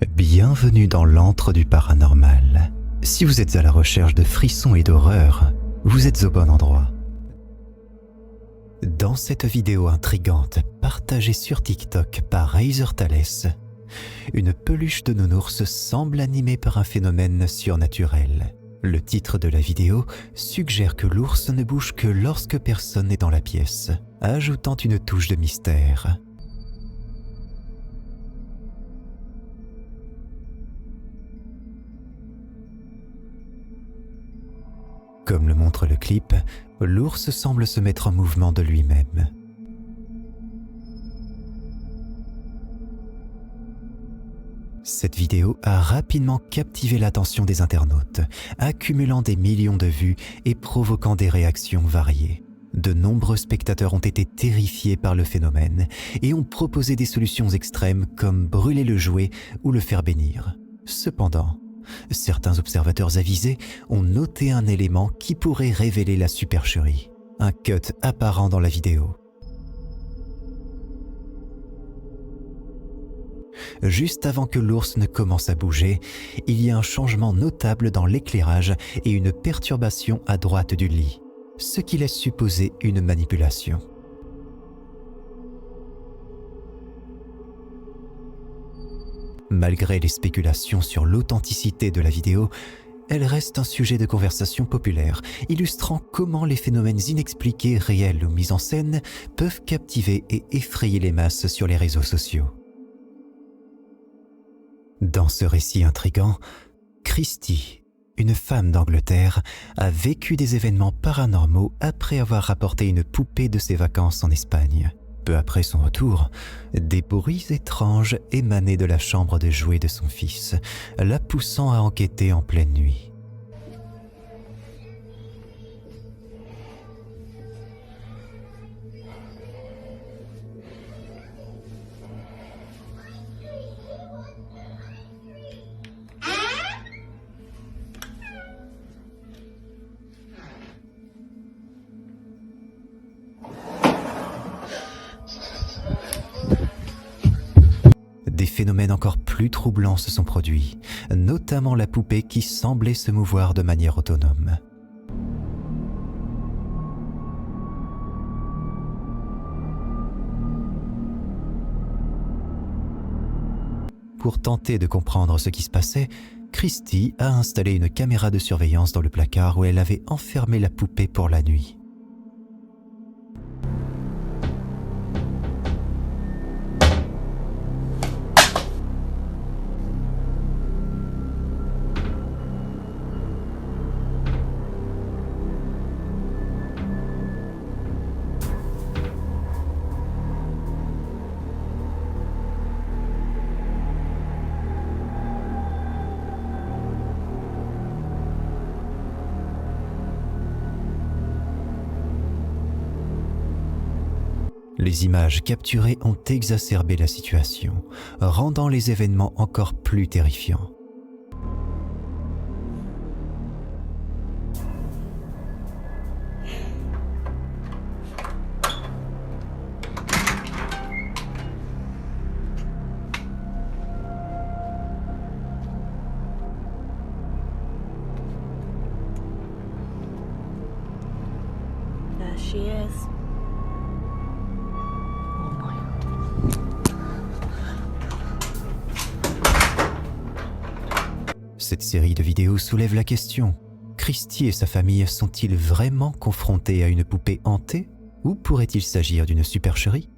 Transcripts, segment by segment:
Bienvenue dans l'antre du paranormal. Si vous êtes à la recherche de frissons et d'horreur, vous êtes au bon endroit. Dans cette vidéo intrigante partagée sur TikTok par Razor Thalès, une peluche de nounours semble animée par un phénomène surnaturel. Le titre de la vidéo suggère que l'ours ne bouge que lorsque personne n'est dans la pièce, ajoutant une touche de mystère. Comme le montre le clip, l'ours semble se mettre en mouvement de lui-même. Cette vidéo a rapidement captivé l'attention des internautes, accumulant des millions de vues et provoquant des réactions variées. De nombreux spectateurs ont été terrifiés par le phénomène et ont proposé des solutions extrêmes comme brûler le jouet ou le faire bénir. Cependant, certains observateurs avisés ont noté un élément qui pourrait révéler la supercherie, un cut apparent dans la vidéo. Juste avant que l'ours ne commence à bouger, il y a un changement notable dans l'éclairage et une perturbation à droite du lit, ce qui laisse supposer une manipulation. Malgré les spéculations sur l'authenticité de la vidéo, elle reste un sujet de conversation populaire, illustrant comment les phénomènes inexpliqués, réels ou mis en scène, peuvent captiver et effrayer les masses sur les réseaux sociaux. Dans ce récit intrigant, Christy, une femme d'Angleterre, a vécu des événements paranormaux après avoir rapporté une poupée de ses vacances en Espagne. Peu après son retour, des bruits étranges émanaient de la chambre de jouets de son fils, la poussant à enquêter en pleine nuit. Des phénomènes encore plus troublants se sont produits, notamment la poupée qui semblait se mouvoir de manière autonome. Pour tenter de comprendre ce qui se passait, Christy a installé une caméra de surveillance dans le placard où elle avait enfermé la poupée pour la nuit. Les images capturées ont exacerbé la situation, rendant les événements encore plus terrifiants. There she is. Cette série de vidéos soulève la question. Christy et sa famille sont-ils vraiment confrontés à une poupée hantée ou pourrait-il s'agir d'une supercherie?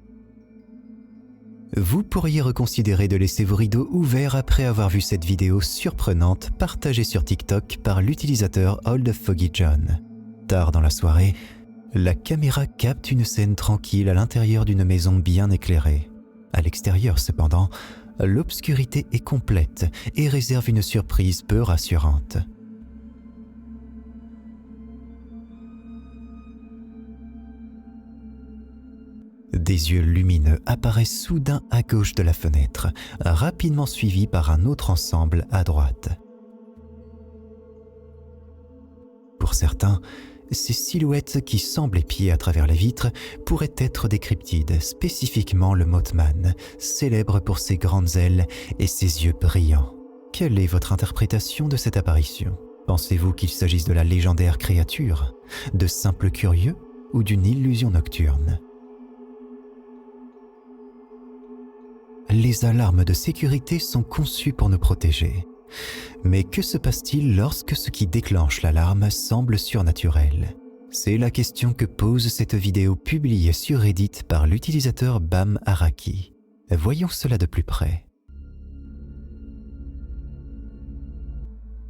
Vous pourriez reconsidérer de laisser vos rideaux ouverts après avoir vu cette vidéo surprenante partagée sur TikTok par l'utilisateur Old Foggy John. Tard dans la soirée, la caméra capte une scène tranquille à l'intérieur d'une maison bien éclairée. À l'extérieur cependant, l'obscurité est complète et réserve une surprise peu rassurante. Des yeux lumineux apparaissent soudain à gauche de la fenêtre, rapidement suivis par un autre ensemble à droite. Pour certains, Ces silhouettes qui semblent épier à travers la vitre pourraient être des cryptides, spécifiquement le Mothman, célèbre pour ses grandes ailes et ses yeux brillants. Quelle est votre interprétation de cette apparition ? Pensez-vous qu'il s'agisse de la légendaire créature, de simples curieux ou d'une illusion nocturne ? Les alarmes de sécurité sont conçues pour nous protéger. Mais que se passe-t-il lorsque ce qui déclenche l'alarme semble surnaturel ? C'est la question que pose cette vidéo publiée sur Reddit par l'utilisateur Bam Araki. Voyons cela de plus près.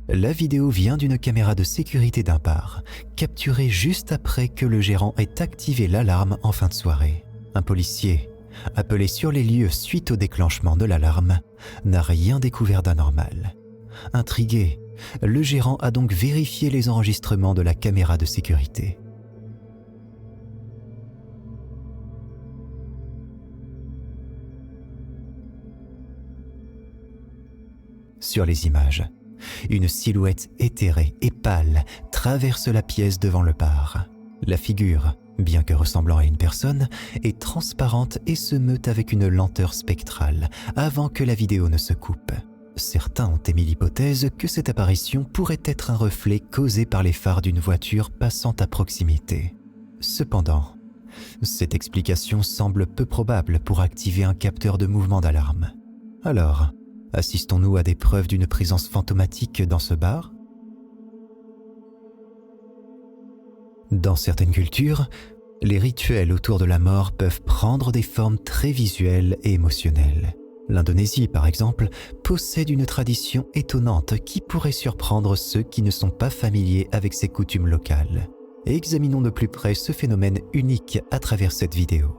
La vidéo vient d'une caméra de sécurité d'un bar, capturée juste après que le gérant ait activé l'alarme en fin de soirée. Un policier, appelé sur les lieux suite au déclenchement de l'alarme, n'a rien découvert d'anormal. Intrigué, le gérant a donc vérifié les enregistrements de la caméra de sécurité. Sur les images, une silhouette éthérée et pâle traverse la pièce devant le bar. La figure, bien que ressemblant à une personne, est transparente et se meut avec une lenteur spectrale avant que la vidéo ne se coupe. Certains ont émis l'hypothèse que cette apparition pourrait être un reflet causé par les phares d'une voiture passant à proximité. Cependant, cette explication semble peu probable pour activer un capteur de mouvement d'alarme. Alors, assistons-nous à des preuves d'une présence fantomatique dans ce bar ? Dans certaines cultures, les rituels autour de la mort peuvent prendre des formes très visuelles et émotionnelles. L'Indonésie, par exemple, possède une tradition étonnante qui pourrait surprendre ceux qui ne sont pas familiers avec ses coutumes locales. Examinons de plus près ce phénomène unique à travers cette vidéo.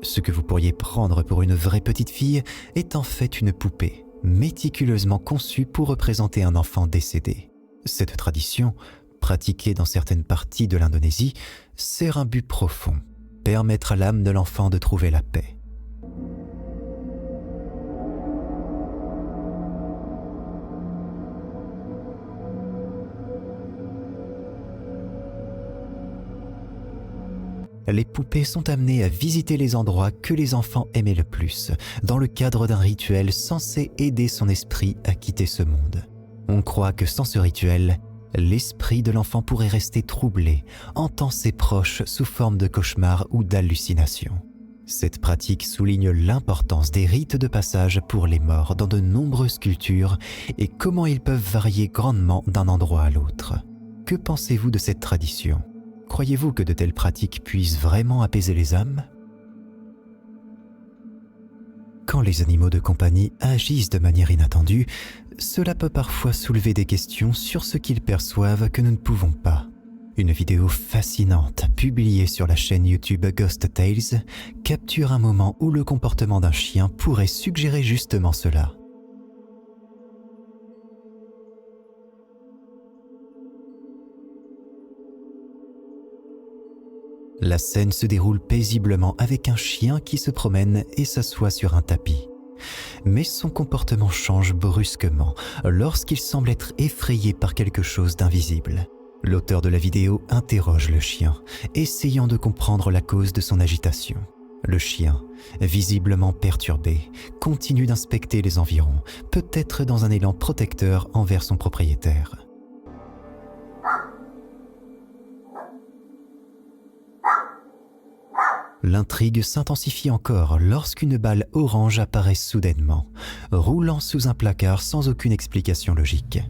Ce que vous pourriez prendre pour une vraie petite fille est en fait une poupée, méticuleusement conçue pour représenter un enfant décédé. Cette tradition, pratiquée dans certaines parties de l'Indonésie, sert un but profond, permettre à l'âme de l'enfant de trouver la paix. Les poupées sont amenées à visiter les endroits que les enfants aimaient le plus, dans le cadre d'un rituel censé aider son esprit à quitter ce monde. On croit que sans ce rituel, l'esprit de l'enfant pourrait rester troublé, hantant ses proches sous forme de cauchemars ou d'hallucinations. Cette pratique souligne l'importance des rites de passage pour les morts dans de nombreuses cultures et comment ils peuvent varier grandement d'un endroit à l'autre. Que pensez-vous de cette tradition ? Croyez-vous que de telles pratiques puissent vraiment apaiser les âmes ? Quand les animaux de compagnie agissent de manière inattendue, cela peut parfois soulever des questions sur ce qu'ils perçoivent que nous ne pouvons pas. Une vidéo fascinante publiée sur la chaîne YouTube Ghost Tales capture un moment où le comportement d'un chien pourrait suggérer justement cela. La scène se déroule paisiblement avec un chien qui se promène et s'assoit sur un tapis. Mais son comportement change brusquement lorsqu'il semble être effrayé par quelque chose d'invisible. L'auteur de la vidéo interroge le chien, essayant de comprendre la cause de son agitation. Le chien, visiblement perturbé, continue d'inspecter les environs, peut-être dans un élan protecteur envers son propriétaire. L'intrigue s'intensifie encore lorsqu'une balle orange apparaît soudainement, roulant sous un placard sans aucune explication logique.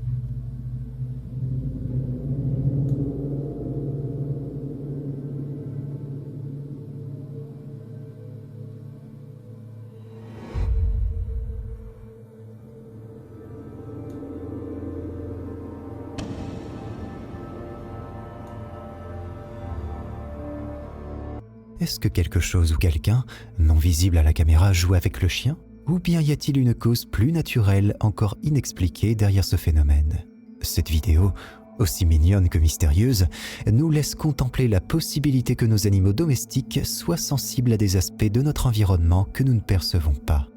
Est-ce que quelque chose ou quelqu'un, non visible à la caméra, joue avec le chien ? Ou bien y a-t-il une cause plus naturelle, encore inexpliquée derrière ce phénomène ? Cette vidéo aussi mignonne que mystérieuse, nous laisse contempler la possibilité que nos animaux domestiques soient sensibles à des aspects de notre environnement que nous ne percevons pas.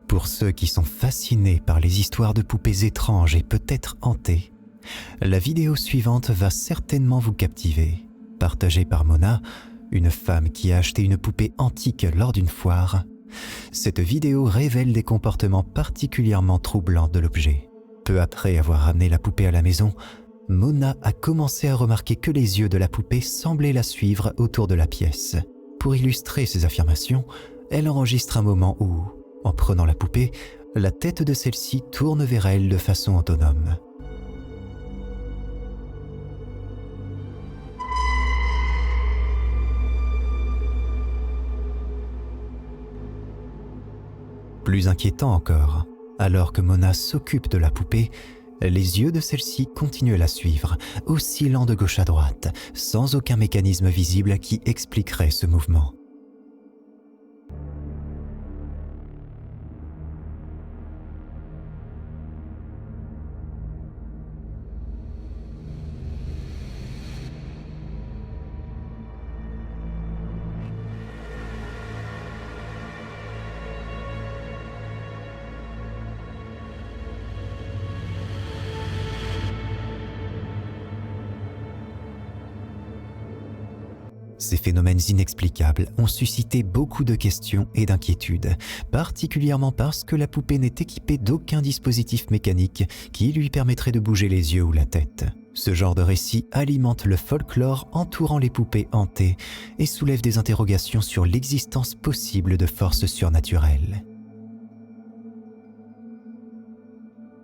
Pour ceux qui sont fascinés par les histoires de poupées étranges et peut-être hantées, la vidéo suivante va certainement vous captiver. Partagée par Mona, une femme qui a acheté une poupée antique lors d'une foire, cette vidéo révèle des comportements particulièrement troublants de l'objet. Peu après avoir ramené la poupée à la maison, Mona a commencé à remarquer que les yeux de la poupée semblaient la suivre autour de la pièce. Pour illustrer ses affirmations, elle enregistre un moment où, en prenant la poupée, la tête de celle-ci tourne vers elle de façon autonome. Plus inquiétant encore, alors que Mona s'occupe de la poupée, les yeux de celle-ci continuent à la suivre, oscillant de gauche à droite, sans aucun mécanisme visible qui expliquerait ce mouvement. Ces phénomènes inexplicables ont suscité beaucoup de questions et d'inquiétudes, particulièrement parce que la poupée n'est équipée d'aucun dispositif mécanique qui lui permettrait de bouger les yeux ou la tête. Ce genre de récit alimente le folklore entourant les poupées hantées et soulève des interrogations sur l'existence possible de forces surnaturelles.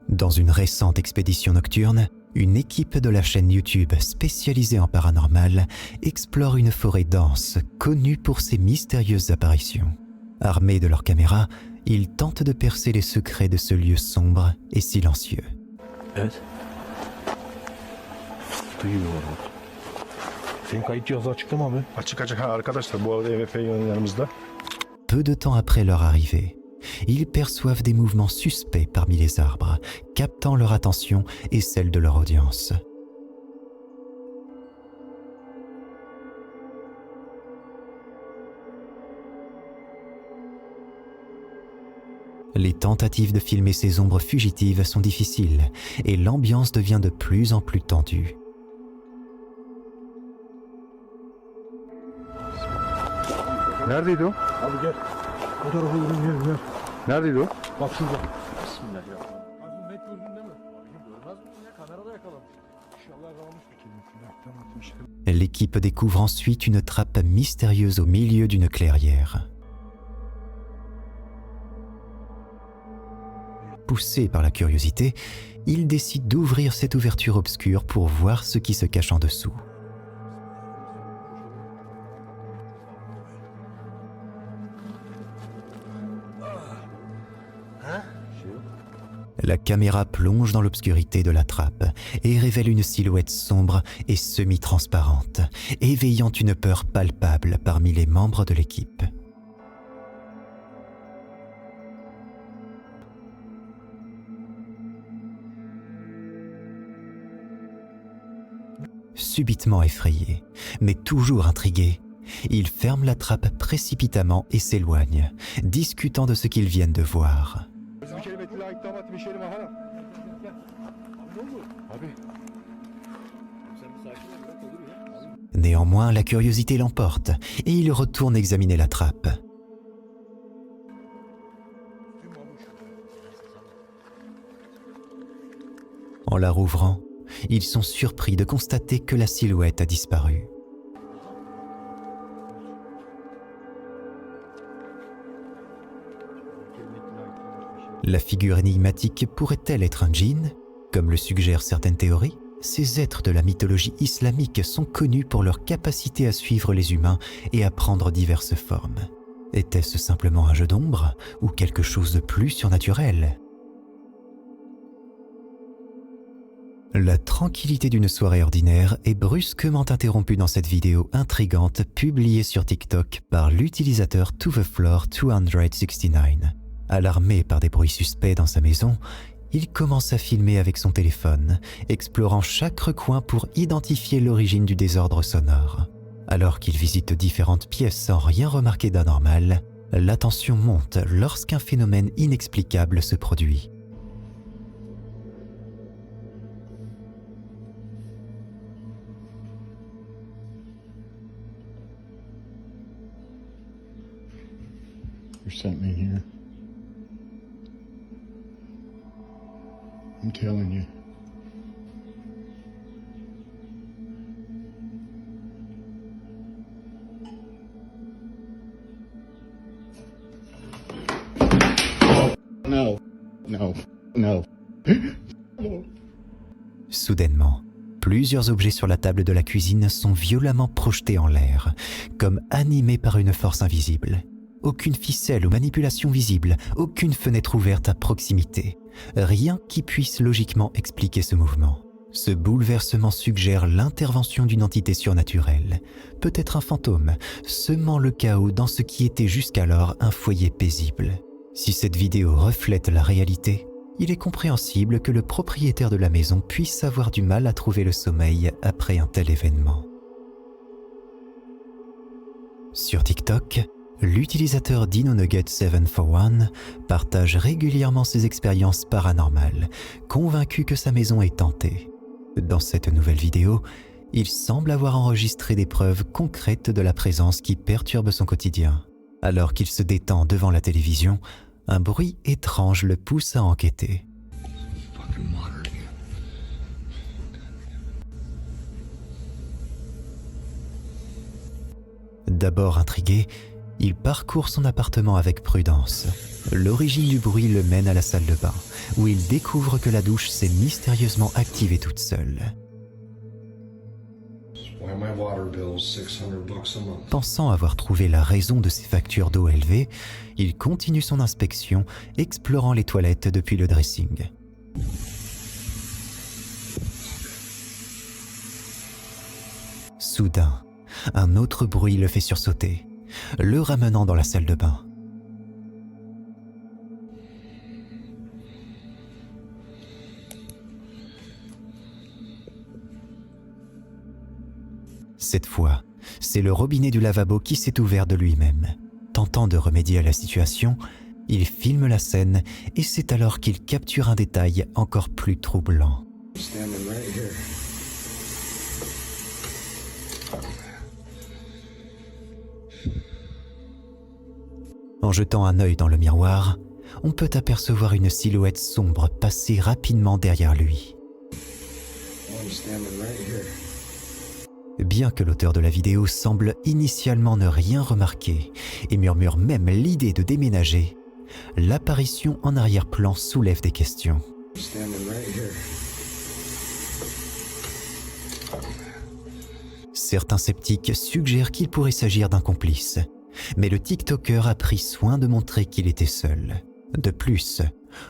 Dans une récente expédition nocturne, une équipe de la chaîne YouTube spécialisée en paranormal explore une forêt dense connue pour ses mystérieuses apparitions. Armés de leurs caméras, ils tentent de percer les secrets de ce lieu sombre et silencieux. Evet. Duyuyorlar. Senin kayıt cihazı açık mı abi? Açık açık. Ha arkadaşlar bu arada EVP yanımızda. Peu de temps après leur arrivée, ils perçoivent des mouvements suspects parmi les arbres, captant leur attention et celle de leur audience. Les tentatives de filmer ces ombres fugitives sont difficiles et l'ambiance devient de plus en plus tendue. Neredeydi o? Abi gel. O tarafa yürü gel. Neredeydi o? Bak şurada. Bismillahirrahmanirrahim. Abi net gördün değil mi? Abicim görmez misin ya? Kamerada yakalamış. İnşallah yakalamış. L'équipe découvre ensuite une trappe mystérieuse au milieu d'une clairière. Poussés par la curiosité, ils décident d'ouvrir cette ouverture obscure pour voir ce qui se cache en dessous. La caméra plonge dans l'obscurité de la trappe et révèle une silhouette sombre et semi-transparente, éveillant une peur palpable parmi les membres de l'équipe. Subitement effrayés, mais toujours intrigués, ils ferment la trappe précipitamment et s'éloignent, discutant de ce qu'ils viennent de voir. Néanmoins, la curiosité l'emporte et il retourne examiner la trappe. En la rouvrant, ils sont surpris de constater que la silhouette a disparu. La figure énigmatique pourrait-elle être un djinn, comme le suggèrent certaines théories? Ces êtres de la mythologie islamique sont connus pour leur capacité à suivre les humains et à prendre diverses formes. Était-ce simplement un jeu d'ombre ou quelque chose de plus surnaturel? La tranquillité d'une soirée ordinaire est brusquement interrompue dans cette vidéo intrigante publiée sur TikTok par l'utilisateur ToTheFloor269. Alarmé par des bruits suspects dans sa maison, il commence à filmer avec son téléphone, explorant chaque recoin pour identifier l'origine du désordre sonore. Alors qu'il visite différentes pièces sans rien remarquer d'anormal, la tension monte lorsqu'un phénomène inexplicable se produit. You sent me here. I'm telling you. No. No. No. Soudainement, plusieurs objets sur la table de la cuisine sont violemment projetés en l'air, comme animés par une force invisible. Aucune ficelle ou manipulation visible, aucune fenêtre ouverte à proximité. Rien qui puisse logiquement expliquer ce mouvement. Ce bouleversement suggère l'intervention d'une entité surnaturelle, peut-être un fantôme, semant le chaos dans ce qui était jusqu'alors un foyer paisible. Si cette vidéo reflète la réalité, il est compréhensible que le propriétaire de la maison puisse avoir du mal à trouver le sommeil après un tel événement. Sur TikTok, l'utilisateur DinoNugget741 partage régulièrement ses expériences paranormales, convaincu que sa maison est hantée. Dans cette nouvelle vidéo, il semble avoir enregistré des preuves concrètes de la présence qui perturbe son quotidien. Alors qu'il se détend devant la télévision, un bruit étrange le pousse à enquêter. D'abord intrigué, il parcourt son appartement avec prudence. L'origine du bruit le mène à la salle de bain, où il découvre que la douche s'est mystérieusement activée toute seule. Pensant avoir trouvé la raison de ses factures d'eau élevées, il continue son inspection, explorant les toilettes depuis le dressing. Soudain, un autre bruit le fait sursauter, le ramenant dans la salle de bain. Cette fois, c'est le robinet du lavabo qui s'est ouvert de lui-même. Tentant de remédier à la situation, il filme la scène et c'est alors qu'il capture un détail encore plus troublant. En jetant un œil dans le miroir, on peut apercevoir une silhouette sombre passer rapidement derrière lui. Bien que l'auteur de la vidéo semble initialement ne rien remarquer et murmure même l'idée de déménager, l'apparition en arrière-plan soulève des questions. Certains sceptiques suggèrent qu'il pourrait s'agir d'un complice, mais le TikToker a pris soin de montrer qu'il était seul. De plus,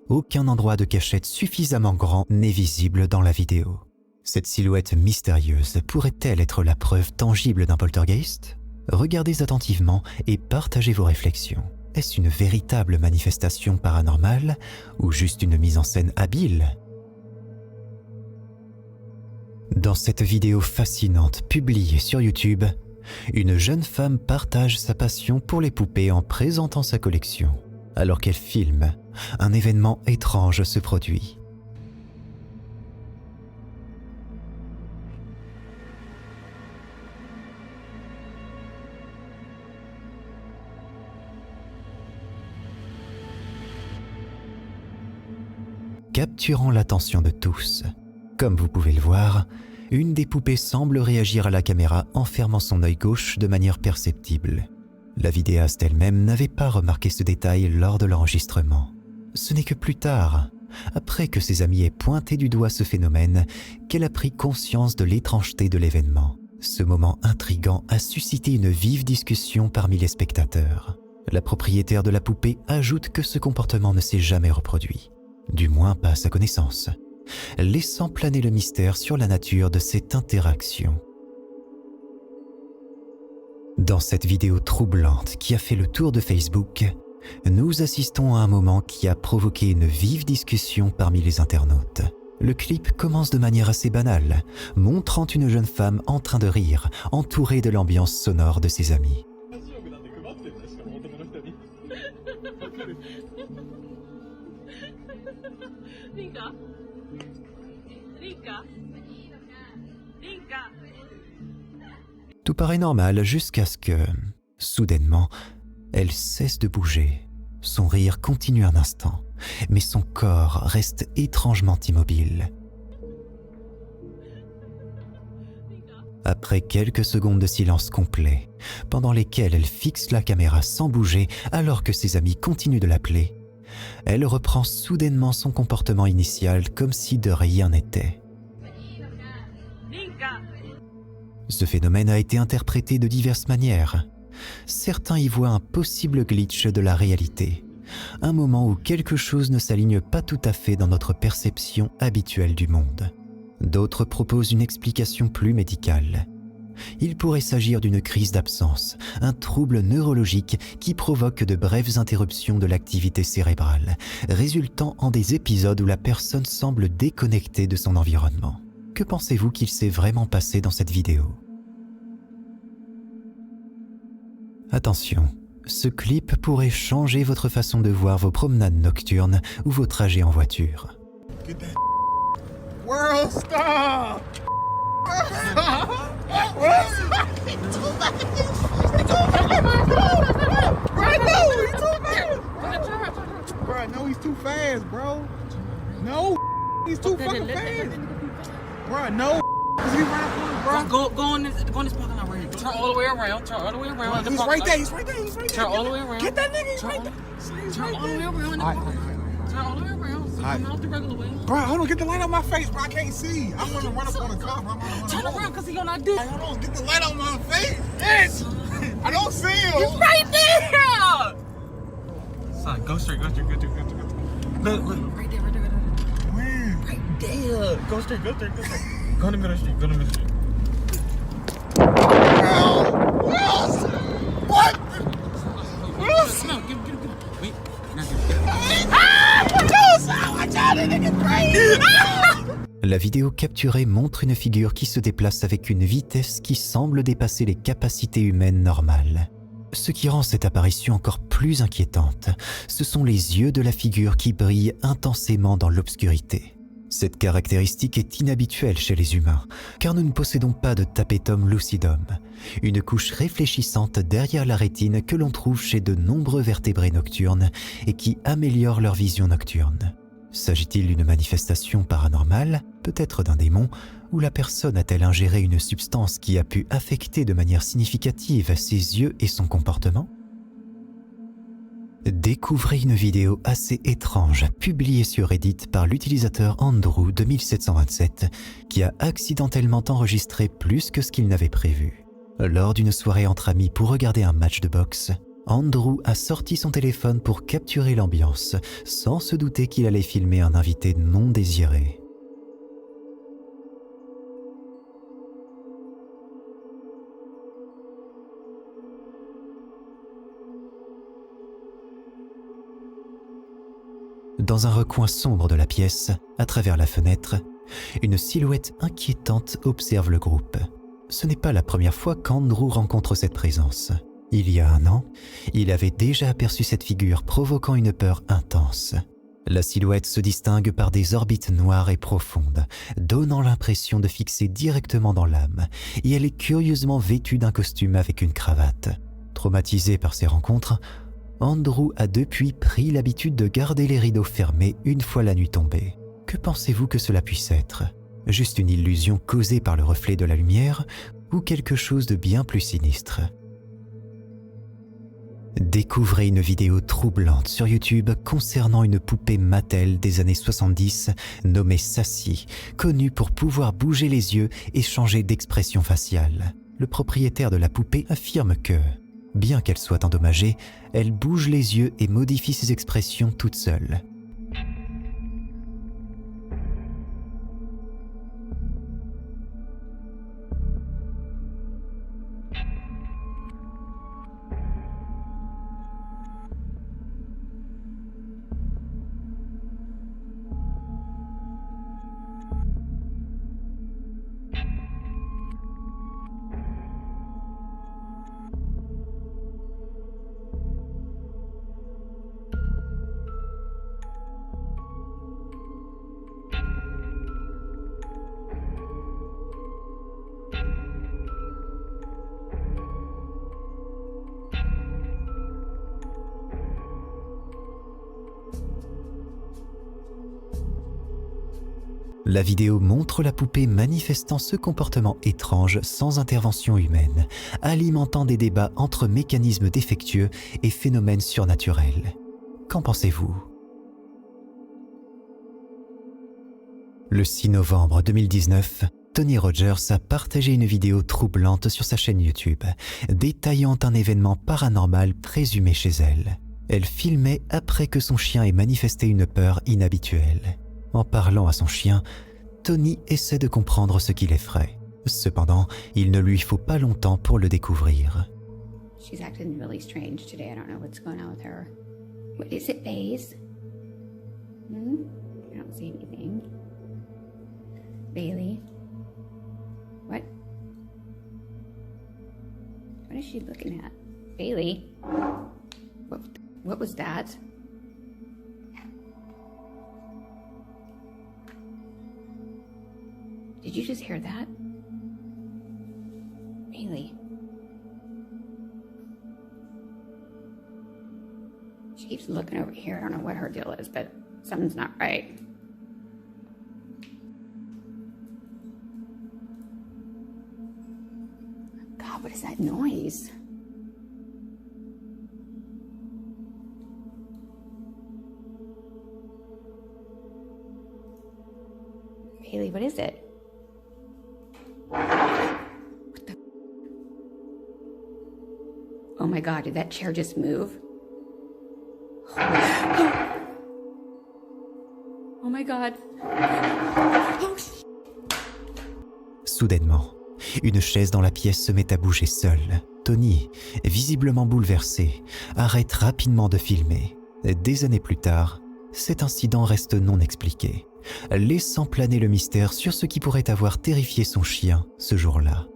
aucun endroit de cachette suffisamment grand n'est visible dans la vidéo. Cette silhouette mystérieuse pourrait-elle être la preuve tangible d'un poltergeist? Regardez attentivement et partagez vos réflexions. Est-ce une véritable manifestation paranormale ou juste une mise en scène habile? Dans cette vidéo fascinante publiée sur YouTube, une jeune femme partage sa passion pour les poupées en présentant sa collection. Alors qu'elle filme, un événement étrange se produit. Capturant l'attention de tous. Comme vous pouvez le voir, une des poupées semble réagir à la caméra en fermant son œil gauche de manière perceptible. La vidéaste elle-même n'avait pas remarqué ce détail lors de l'enregistrement. Ce n'est que plus tard, après que ses amis aient pointé du doigt ce phénomène, qu'elle a pris conscience de l'étrangeté de l'événement. Ce moment intrigant a suscité une vive discussion parmi les spectateurs. La propriétaire de la poupée ajoute que ce comportement ne s'est jamais reproduit. Du moins pas à sa connaissance, laissant planer le mystère sur la nature de cette interaction. Dans cette vidéo troublante qui a fait le tour de Facebook, nous assistons à un moment qui a provoqué une vive discussion parmi les internautes. Le clip commence de manière assez banale, montrant une jeune femme en train de rire, entourée de l'ambiance sonore de ses amis. Rika. Rika. Rika. Tout paraît normal jusqu'à ce que, soudainement, elle cesse de bouger. Son rire continue un instant, mais son corps reste étrangement immobile. Après quelques secondes de silence complet, pendant lesquelles elle fixe la caméra sans bouger alors que ses amis continuent de l'appeler, elle reprend soudainement son comportement initial comme si de rien n'était. Rika. Ce phénomène a été interprété de diverses manières. Certains y voient un possible glitch de la réalité, un moment où quelque chose ne s'aligne pas tout à fait dans notre perception habituelle du monde. D'autres proposent une explication plus médicale. Il pourrait s'agir d'une crise d'absence, un trouble neurologique qui provoque de brèves interruptions de l'activité cérébrale, résultant en des épisodes où la personne semble déconnectée de son environnement. Que pensez-vous qu'il s'est vraiment passé dans cette vidéo ? Attention, ce clip pourrait changer votre façon de voir vos promenades nocturnes ou vos trajets en voiture. World star! Bro, I know he's too fast, bro. No, he's too fucking fast. Bro, no, cause he right up on bro. Go on this parking lot right here. Turn all the way around. Turn all the way around. He's right there. He's right there. He's right there. Turn all the way around. Get that nigga. He's Turn right all- there. He's Turn right all the way there. around. In the Alright, parking lot. Turn all the way around. So Alright. come out the regular way. Bro, hold on. Get the light on my face, bro. I can't see. I want to run up on the car, bro. I'm gonna Turn run around because he on our dick. Hey, hold on. Get the light on my face. Yes. I don't see him. He's right there. Son, go straight. Go straight. Go straight. Go straight. Look. Right there. Right there. Right there. Where? Right there. Go straight. Go straight. Go straight. Go in the middle of the street. Go in the middle of the street. What? No, give it. Wait. Now give it. La vidéo capturée montre une figure qui se déplace avec une vitesse qui semble dépasser les capacités humaines normales. Ce qui rend cette apparition encore plus inquiétante, ce sont les yeux de la figure qui brillent intensément dans l'obscurité. Cette caractéristique est inhabituelle chez les humains, car nous ne possédons pas de tapetum lucidum, une couche réfléchissante derrière la rétine que l'on trouve chez de nombreux vertébrés nocturnes et qui améliore leur vision nocturne. S'agit-il d'une manifestation paranormale, peut-être d'un démon, ou la personne a-t-elle ingéré une substance qui a pu affecter de manière significative ses yeux et son comportement ? Découvrez une vidéo assez étrange publiée sur Reddit par l'utilisateur Andrew 2727 qui a accidentellement enregistré plus que ce qu'il n'avait prévu. Lors d'une soirée entre amis pour regarder un match de boxe, Andrew a sorti son téléphone pour capturer l'ambiance, sans se douter qu'il allait filmer un invité non désiré. Dans un recoin sombre de la pièce, à travers la fenêtre, une silhouette inquiétante observe le groupe. Ce n'est pas la première fois qu'Andrew rencontre cette présence. Il y a 1 an, il avait déjà aperçu cette figure provoquant une peur intense. La silhouette se distingue par des orbites noires et profondes, donnant l'impression de fixer directement dans l'âme, et elle est curieusement vêtue d'un costume avec une cravate. Traumatisé par ces rencontres, Andrew a depuis pris l'habitude de garder les rideaux fermés une fois la nuit tombée. Que pensez-vous que cela puisse être ? Juste une illusion causée par le reflet de la lumière ou quelque chose de bien plus sinistre ? Découvrez une vidéo troublante sur YouTube concernant une poupée Mattel des années 70 nommée Sassy, connue pour pouvoir bouger les yeux et changer d'expression faciale. Le propriétaire de la poupée affirme que, bien qu'elle soit endommagée, elle bouge les yeux et modifie ses expressions toute seule. La vidéo montre la poupée manifestant ce comportement étrange sans intervention humaine, alimentant des débats entre mécanismes défectueux et phénomènes surnaturels. Qu'en pensez-vous ? Le 6 novembre 2019, Tony Rogers a partagé une vidéo troublante sur sa chaîne YouTube, détaillant un événement paranormal présumé chez elle. Elle filmait après que son chien ait manifesté une peur inhabituelle. En parlant à son chien, Tony essaie de comprendre ce qui l'effraie. Cependant, il ne lui faut pas longtemps pour le découvrir. She's acting really strange today. I don't know what's going on with her. What is it, Baze? I don't see anything. Bailey? What? What is she looking at? Bailey? What was that? Did you just hear that? Bailey? She keeps looking over here. I don't know what her deal is, but something's not right. God, what is that noise? Bailey, what is it? What the? Oh my God, did that chair just move? Oh my God. Soudainement, une chaise dans la pièce se met à bouger seule. Tony, visiblement bouleversé, arrête rapidement de filmer. Des années plus tard, cet incident reste non expliqué, laissant planer le mystère sur ce qui pourrait avoir terrifié son chien ce jour-là.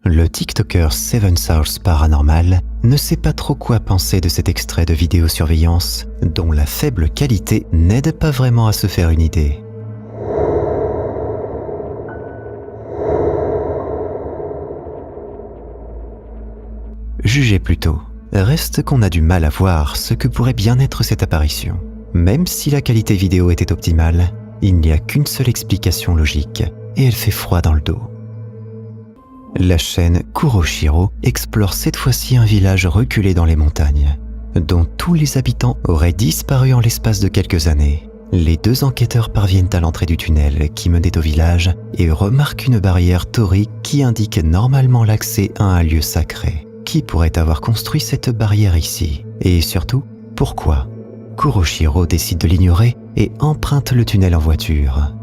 Le TikToker Seven Source Paranormal ne sait pas trop quoi penser de cet extrait de vidéosurveillance dont la faible qualité n'aide pas vraiment à se faire une idée. Jugez plutôt. Reste qu'on a du mal à voir ce que pourrait bien être cette apparition. Même si la qualité vidéo était optimale, il n'y a qu'une seule explication logique, et elle fait froid dans le dos. La chaîne Kuroshiro explore cette fois-ci un village reculé dans les montagnes, dont tous les habitants auraient disparu en l'espace de quelques années. Les deux enquêteurs parviennent à l'entrée du tunnel qui menait au village et remarquent une barrière taurique qui indique normalement l'accès à un lieu sacré. Qui pourrait avoir construit cette barrière ici? Et surtout, pourquoi? Kuroshiro décide de l'ignorer et emprunte le tunnel en voiture.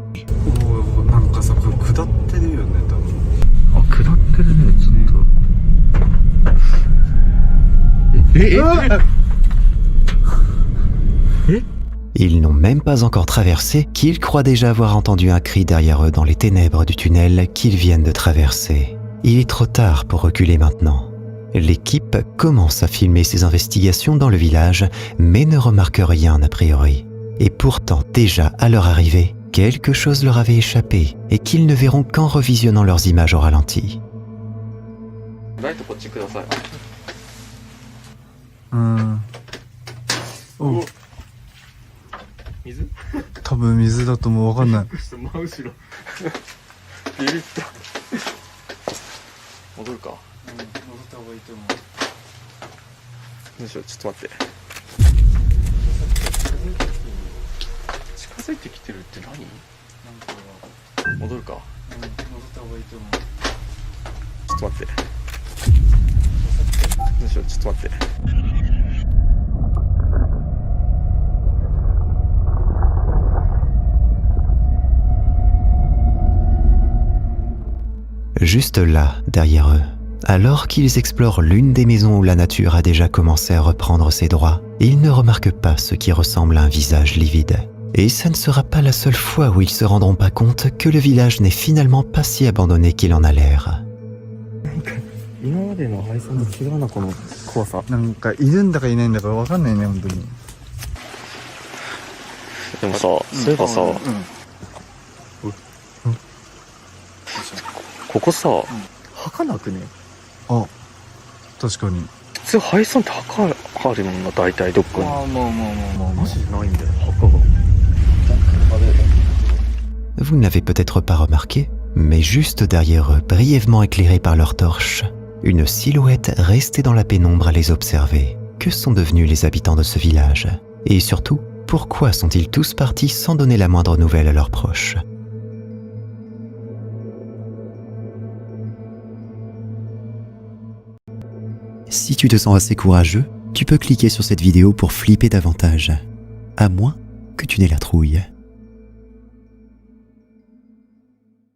Ils n'ont même pas encore traversé qu'ils croient déjà avoir entendu un cri derrière eux dans les ténèbres du tunnel qu'ils viennent de traverser. Il est trop tard pour reculer maintenant. L'équipe commence à filmer ses investigations dans le village, mais ne remarque rien a priori. Et pourtant, déjà à leur arrivée, quelque chose leur avait échappé et qu'ils ne verront qu'en revisionnant leurs images au ralenti. Juste là, derrière eux, alors qu'ils explorent l'une des maisons où la nature a déjà commencé à reprendre ses droits, ils ne remarquent pas ce qui ressemble à un visage livide. Et ça ne sera pas la seule fois où ils se rendront pas compte que le village n'est finalement pas si abandonné qu'il en a l'air. なんかいるんだかいないんだか分かんないね本当に。でもさ、そういえばさ、ここさ、墓なくね？あ、確かに。普通廃村って墓あるもんな、大体どっかに。まあ。マジでないんだよ、墓が。Vous ne l'avez peut-être pas remarqué, mais juste derrière eux, brièvement éclairés par leurs torches, une silhouette restait dans la pénombre à les observer. Que sont devenus les habitants de ce village? Et surtout, pourquoi sont-ils tous partis sans donner la moindre nouvelle à leurs proches? Si tu te sens assez courageux, tu peux cliquer sur cette vidéo pour flipper davantage. À moins que tu n'aies la trouille.